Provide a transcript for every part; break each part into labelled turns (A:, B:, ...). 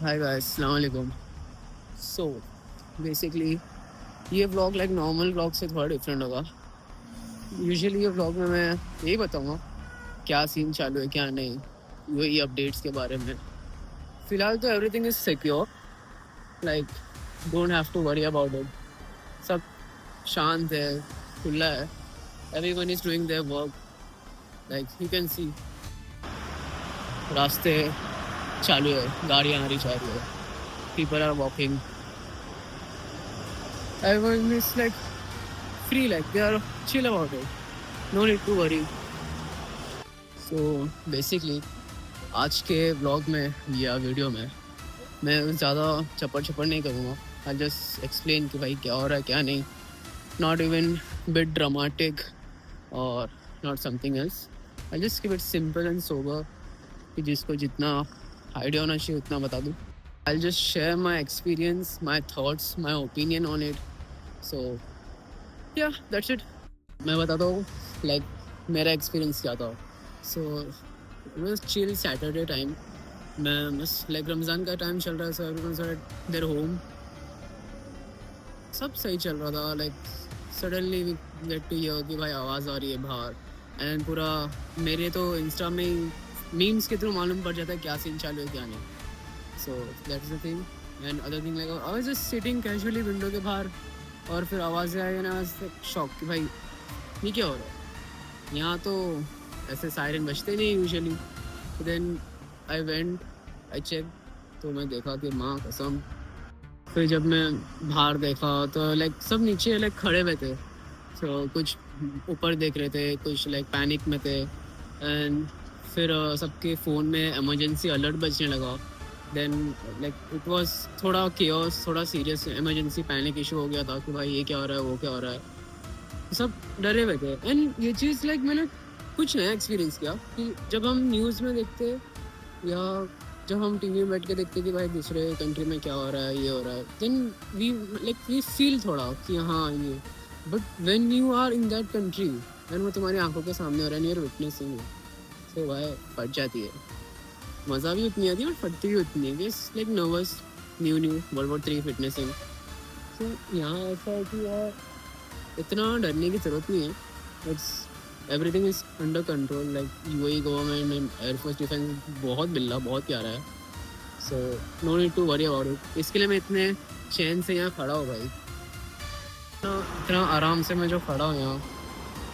A: Hi guys, अस्सलाम वालेकुम। So basically ये व्लॉग लाइक नॉर्मल व्लॉग से थोड़ा डिफरेंट होगा। यूजुअली ये व्लॉग में मैं यही बताऊंगा क्या सीन चालू है क्या नहीं, वही अपडेट्स के बारे में। फिलहाल तो everything is secure, like don't have to worry about it. सब शांत है, खुला है, everyone is doing their work. Like you can see रास्ते चालू है, गाड़ियाँ आ रही जा रही है, people are walking, everyone is like free, like they are chill about it, no need to worry. So basically आज के व्लॉग में या वीडियो में मैं ज़्यादा चपड़ चपड़ नहीं करूँगा। आई जस्ट एक्सप्लेन कि भाई क्या हो रहा है क्या नहीं, नॉट इवन बिट ड्रामेटिक और not something else. I just keep it simple and sober कि जिसको जितना आइडिया होना चाहिए उतना बता दूँ। I just share my experience, my thoughts, my opinion on it. So yeah that's it. मैं बताता हूँ लाइक मेरा एक्सपीरियंस क्या था। सो बस चिल सैटरडे टाइम, मैं बस लाइक रमज़ान का टाइम चल रहा है, so everyone's are at their home, सब सही चल रहा था। Like suddenly we get to hear कि भाई आवाज़ आ रही है बाहर, एंड पूरा मेरे तो इंस्टा में मीम्स के थ्रू मालूम पड़ जाता है क्या सीन चालू है क्या नहीं। So that's the thing. And other thing like I was just sitting casually window के बाहर, और फिर आवाज़ें आई ना, शॉक कि भाई ये क्या हो रहा है यहाँ। तो ऐसे सायरन बजते नहीं usually. Then I went, I check, तो मैं देखा कि माँ कसम। फिर जब मैं बाहर देखा तो लाइक सब नीचे लाइक खड़े हुए थे, तो कुछ ऊपर देख रहे थे, कुछ लाइक पैनिक में थे। एंड फिर सबके फ़ोन में इमरजेंसी अलर्ट बजने लगा। देन लाइक इट वाज थोड़ा केओस, थोड़ा सीरियस इमरजेंसी पैनिक इशू हो गया था कि भाई ये क्या हो रहा है वो क्या हो रहा है, सब डरे हुए थे। एंड ये चीज़ लाइक मैंने कुछ नया एक्सपीरियंस किया कि जब हम न्यूज़ में देखते या जब हम टीवी में बैठ के देखते कि भाई दूसरे कंट्री में क्या हो रहा है, ये हो रहा है, देन वी फील थोड़ा कि हाँ ये। But when you are in that country and वो तुम्हारी आंखों के सामने हो रहा है, यू आर विटनेसिंग, सो भाई फट जाती है। मज़ा भी उतनी आती है बट फटती भी उतनी है। It's like nervous, new world war 3 फिटनेसिंग। तो यहाँ ऐसा है कि यार इतना डरने की ज़रूरत नहीं है। It's everything is under control. Like UAE government and air force defence बहुत बिल्ला, बहुत प्यारा है। So no need to worry about it. इसके लिए मैं इतने चैन से यहाँ खड़ा हूँ भाई, इतना आराम से मैं जो खड़ा हूँ यहाँ,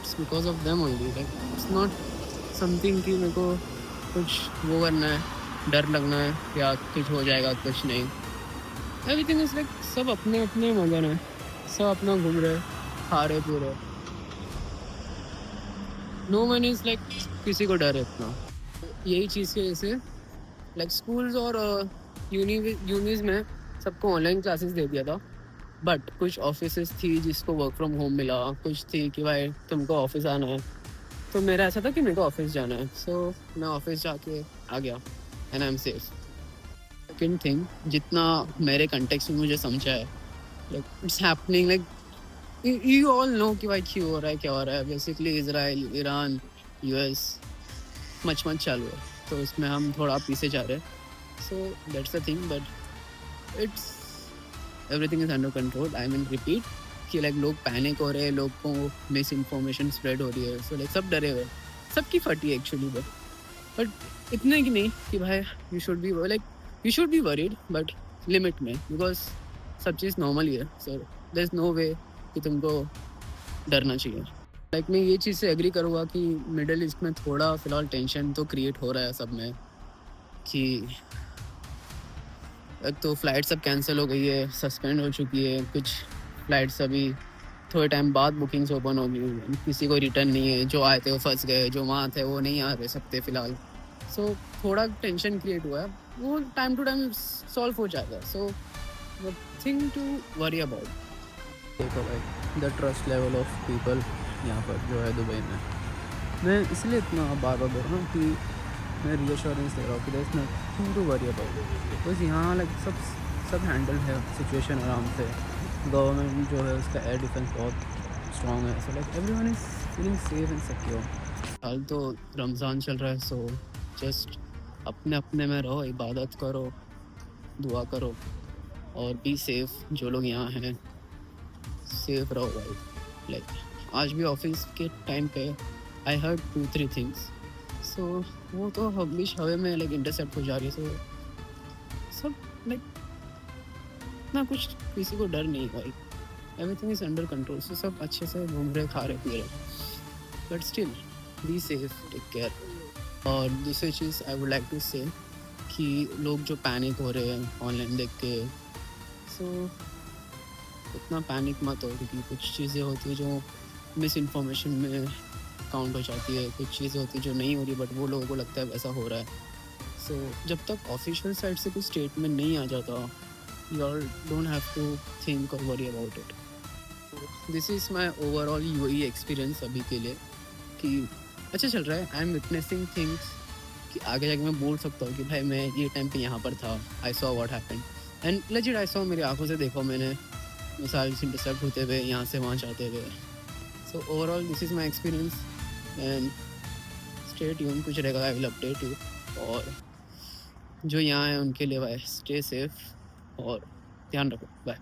A: it's because of them only. Like it's not something कि मेरे को कुछ वो करना है, डर लगना है या कुछ हो जाएगा, कुछ नहीं। एवरीथिंग इज़ लाइक सब अपने अपने मगन है, सब अपना घूम रहे, खा रहे पी रहे, नो वन इज़ लाइक किसी को डर है इतना। यही चीज़ की वजह से लाइक स्कूल्स और यूनीज में सबको ऑनलाइन क्लासेस दे दिया था। बट कुछ ऑफिसेस थी जिसको वर्क फ्रॉम होम मिला, कुछ थी कि भाई तुमको ऑफिस आना है। तो मेरा ऐसा था कि मेरे को ऑफिस जाना है, सो मैं ऑफिस जाके आ गया and I am safe. Second thing, जितना मेरे कंटेक्स्ट में मुझे समझा है, like it's happening like you all know कि भाई क्यों हो रहा है क्या हो रहा है। Basically Israel, Iran, US much चालू है, तो उसमें हम थोड़ा पीछे जा रहे हैं। So that's the thing, but it's everything is under control. I mean repeat कि लाइक लोग पैनिक हो रहे हैं, लोग को मिस इन्फॉर्मेशन स्प्रेड हो रही है, सो लाइक सब डरे हुए, सबकी फटी है एक्चुअली। बट इतने की नहीं कि भाई you should be worried, but limit में, बिकॉज सब चीज़ नॉर्मल ही है। सो देयर इज़ नो वे कि तुमको डरना चाहिए। लाइक मैं ये चीज़ से एग्री करूँगा कि मिडल ईस्ट में थोड़ा फ़िलहाल टेंशन तो क्रिएट हो रहा है सब में, कि एक तो फ़्लाइट सब कैंसिल हो गई है, सस्पेंड हो चुकी है, कुछ फ़्लाइट्स अभी थोड़े टाइम बाद बुकिंग्स ओपन होगी, किसी को रिटर्न नहीं है, जो आए थे वो फंस गए, जो वहाँ थे वो नहीं आ रहे सकते फ़िलहाल। सो थोड़ा टेंशन क्रिएट हुआ है, वो टाइम टू टाइम सॉल्व हो जाएगा। So nothing to worry about. देखो भाई the trust level of people यहाँ पर जो है दुबई में, मैं इसलिए इतना बार बार बोल रहा हूँ कि मैं रीअश्योरेंस दे रहा हूँ कि there is nothing to worry about. बस यहाँ लाइक सब हैंडल है सिचुएशन आराम से। गवर्नमेंट जो है उसका एयर डिफेंस बहुत स्ट्रॉन्ग है, so like everyone is feeling safe and secure. हाल तो रमज़ान चल रहा है, सो जस्ट अपने अपने में रहो, इबादत करो, दुआ करो और बी सेफ। जो लोग यहाँ हैं सेफ रहो भाई। लाइक आज भी ऑफिस के टाइम पे आई हर्ड 2-3 थिंग्स। सो वो तो हमेशा हवा में लाइक इंटरसेप्ट हो जा रही है। सो सब लाइक ना कुछ किसी को डर नहीं भाई। Everything is under control. So सब अच्छे से घूम रहे, खा रहे, पी रहे, but still be safe, take care. और दूसरी चीज़ I would like to say कि लोग जो पैनिक हो रहे हैं ऑनलाइन देख के, सो उतना पैनिक मत हो, क्योंकि कुछ चीज़ें होती है जो मिस इन्फॉर्मेशन में काउंट हो जाती है, कुछ चीज़ें होती है जो नहीं हो रही बट वो लोगों को लगता है वैसा हो रहा है। सो जब तक ऑफिशियल साइड से कुछ स्टेटमेंट नहीं आ जाता, you all don't have to think or worry about it. This is my overall UAE experience अभी के लिए, कि अच्छा चल रहा है। आई एम विटनेसिंग थिंग्स कि आगे जाके मैं बोल सकता हूँ कि भाई मैं ये टाइम पे यहाँ पर था, I saw what happened and legit I saw, मेरी आंखों से देखो मैंने मिसाइल्स इंटरसेप्ट होते हुए यहाँ से वहाँ जाते हुए। So overall this is my experience and stay tune, कुछ रहेगा आई विल अपडेट यू। और जो यहाँ हैं उनके लिए भाई स्टे सेफ और ध्यान रखो। बाय।